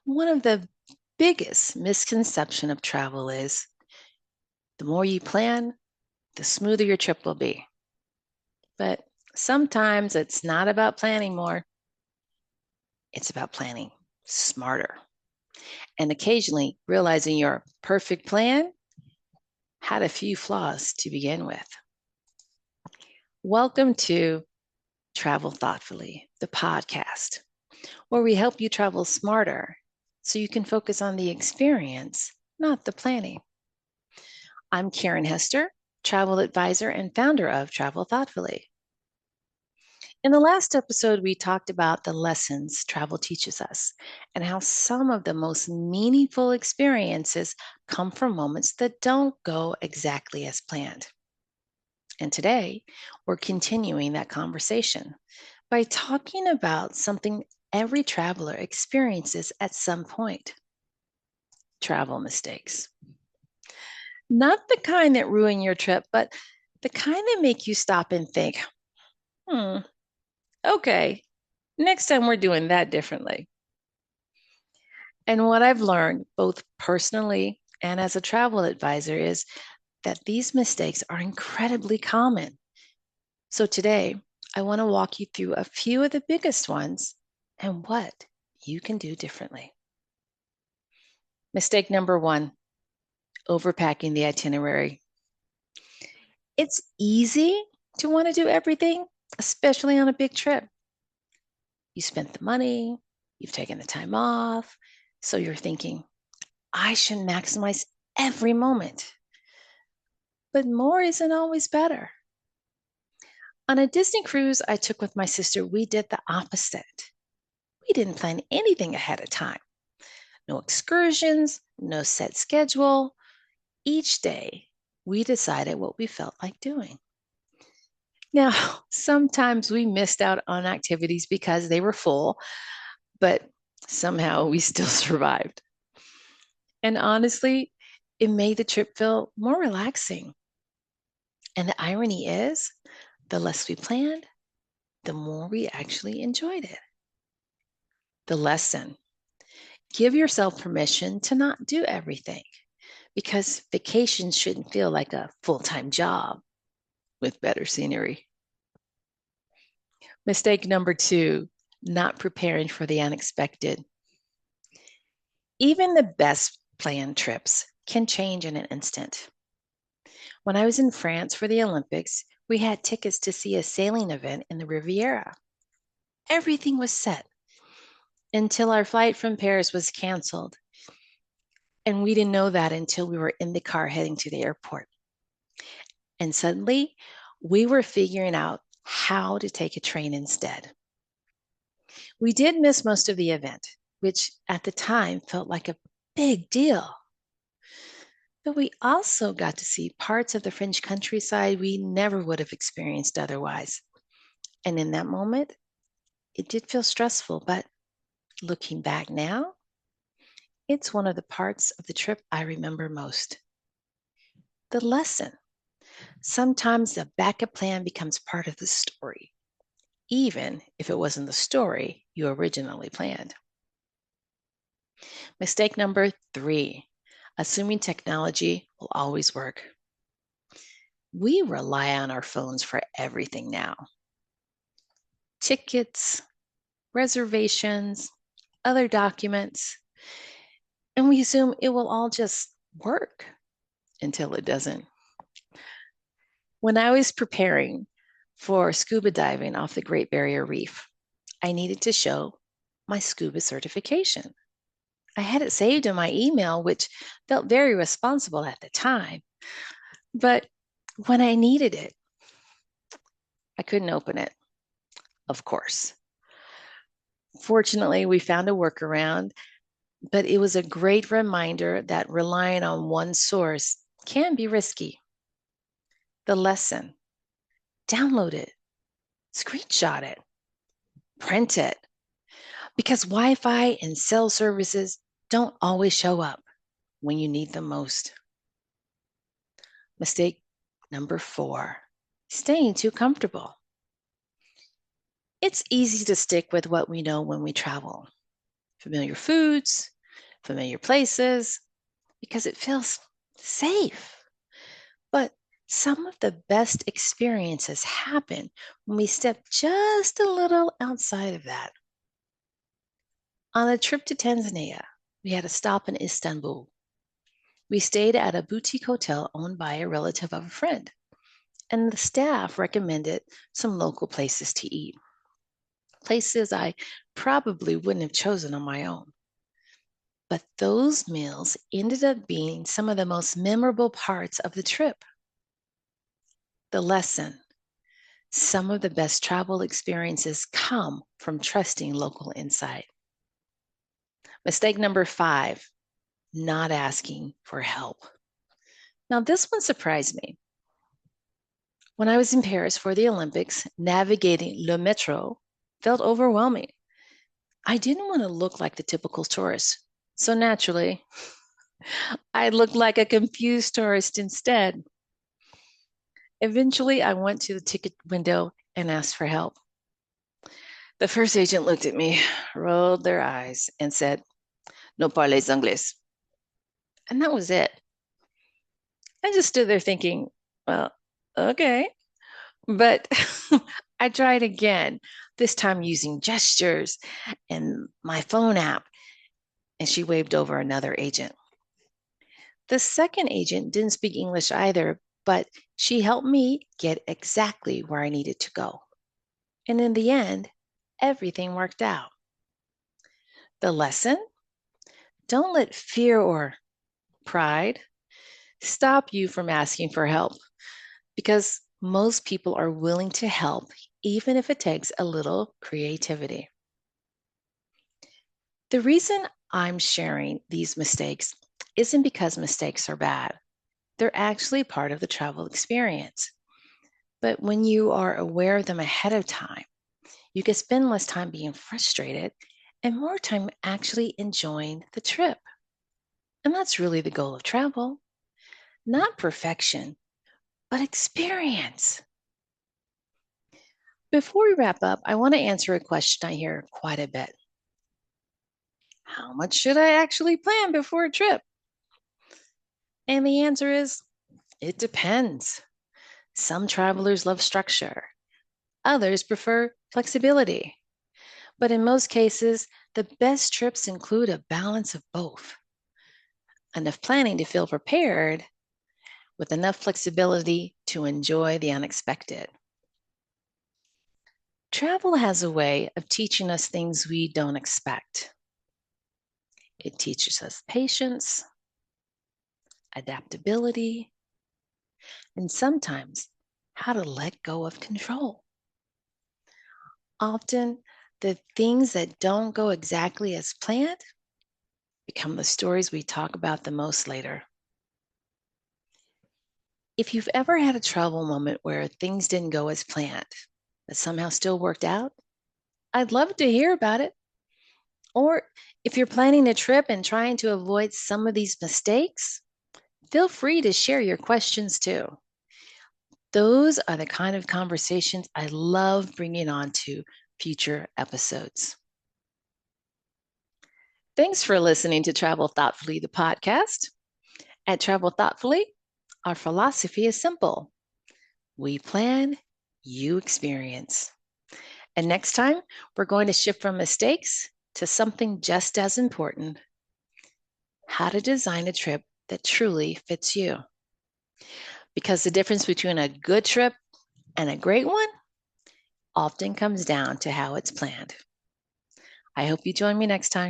One of the biggest misconception of travel is the more you plan, the smoother your trip will be. But sometimes it's not about planning more, it's about planning smarter. And occasionally realizing your perfect plan had a few flaws to begin with. Welcome to Travel Thoughtfully, the podcast, where we help you travel smarter so you can focus on the experience, not the planning. I'm Karen Hester, travel advisor and founder of Travel Thoughtfully. In the last episode, we talked about the lessons travel teaches us and how some of the most meaningful experiences come from moments that don't go exactly as planned. And today, we're continuing that conversation by talking about something every traveler experiences at some point: travel mistakes. Not the kind that ruin your trip, but the kind that make you stop and think, hmm, okay, next time we're doing that differently. And what I've learned, both personally and as a travel advisor, is that these mistakes are incredibly common. So today, I want to walk you through a few of the biggest ones and what you can do differently. Mistake number one: overpacking the itinerary. It's easy to want to do everything, especially on a big trip. You spent the money, you've taken the time off, so you're thinking, I should maximize every moment. But more isn't always better. On a Disney cruise I took with my sister, we did the opposite. We didn't plan anything ahead of time. No excursions, no set schedule. Each day, we decided what we felt like doing. Now, sometimes we missed out on activities because they were full, but somehow we still survived. And honestly, it made the trip feel more relaxing. And the irony is, the less we planned, the more we actually enjoyed it. The lesson: give yourself permission to not do everything, because vacation shouldn't feel like a full time job with better scenery. Mistake number two: not preparing for the unexpected. Even the best planned trips can change in an instant. When I was in France for the Olympics, we had tickets to see a sailing event in the Riviera. Everything was set until our flight from Paris was canceled. And we didn't know that until we were in the car heading to the airport. And suddenly, we were figuring out how to take a train instead. We did miss most of the event, which at the time felt like a big deal. But we also got to see parts of the French countryside we never would have experienced otherwise. And in that moment, it did feel stressful, but looking back now, it's one of the parts of the trip I remember most. The lesson: sometimes the backup plan becomes part of the story, even if it wasn't the story you originally planned. Mistake number three: assuming technology will always work. We rely on our phones for everything now: tickets, reservations, other documents, and we assume it will all just work until it doesn't. When I was preparing for scuba diving off the Great Barrier Reef, I needed to show my scuba certification. I had it saved in my email, which felt very responsible at the time. But when I needed it, I couldn't open it, of course. Fortunately, we found a workaround, but it was a great reminder that relying on one source can be risky. The lesson: download it, screenshot it, print it, because Wi Fi and cell services don't always show up when you need them most. Mistake number four: staying too comfortable. It's easy to stick with what we know when we travel. familiar foods, familiar places, because it feels safe. But some of the best experiences happen when we step just a little outside of that. On a trip to Tanzania, we had a stop in Istanbul. We stayed at a boutique hotel owned by a relative of a friend, and the staff recommended some local places to eat, places I probably wouldn't have chosen on my own. But those meals ended up being some of the most memorable parts of the trip. The lesson: some of the best travel experiences come from trusting local insight. Mistake number 5, not asking for help. Now, this one surprised me. When I was in Paris for the Olympics, navigating Le Metro felt overwhelming. I didn't want to look like the typical tourist. So naturally, I looked like a confused tourist instead. Eventually, I went to the ticket window and asked for help. The first agent looked at me, rolled their eyes, and said, "No parles anglais." And that was it. I just stood there thinking, well, okay. But I tried again, this time using gestures and my phone app, and she waved over another agent. The second agent didn't speak English either, but she helped me get exactly where I needed to go. And in the end, everything worked out. The lesson: don't let fear or pride stop you from asking for help, because most people are willing to help, even if it takes a little creativity. The reason I'm sharing these mistakes isn't because mistakes are bad. They're actually part of the travel experience. But when you are aware of them ahead of time, you can spend less time being frustrated and more time actually enjoying the trip. And that's really the goal of travel: not perfection, but experience. Before we wrap up, I want to answer a question I hear quite a bit. How much should I actually plan before a trip? And the answer is, it depends. Some travelers love structure, others prefer flexibility. But in most cases, the best trips include a balance of both: enough planning to feel prepared, with enough flexibility to enjoy the unexpected. Travel has a way of teaching us things we don't expect. It teaches us patience, adaptability, and sometimes how to let go of control. Often, the things that don't go exactly as planned become the stories we talk about the most later. If you've ever had a travel moment where things didn't go as planned, but somehow still worked out, I'd love to hear about it. Or if you're planning a trip and trying to avoid some of these mistakes, feel free to share your questions too. Those are the kind of conversations I love bringing on to future episodes. Thanks for listening to Travel Thoughtfully, the podcast. At Travel Thoughtfully, our philosophy is simple: we plan, you experience. And next time, we're going to shift from mistakes to something just as important: how to design a trip that truly fits you. Because the difference between a good trip and a great one often comes down to how it's planned. I hope you join me next time.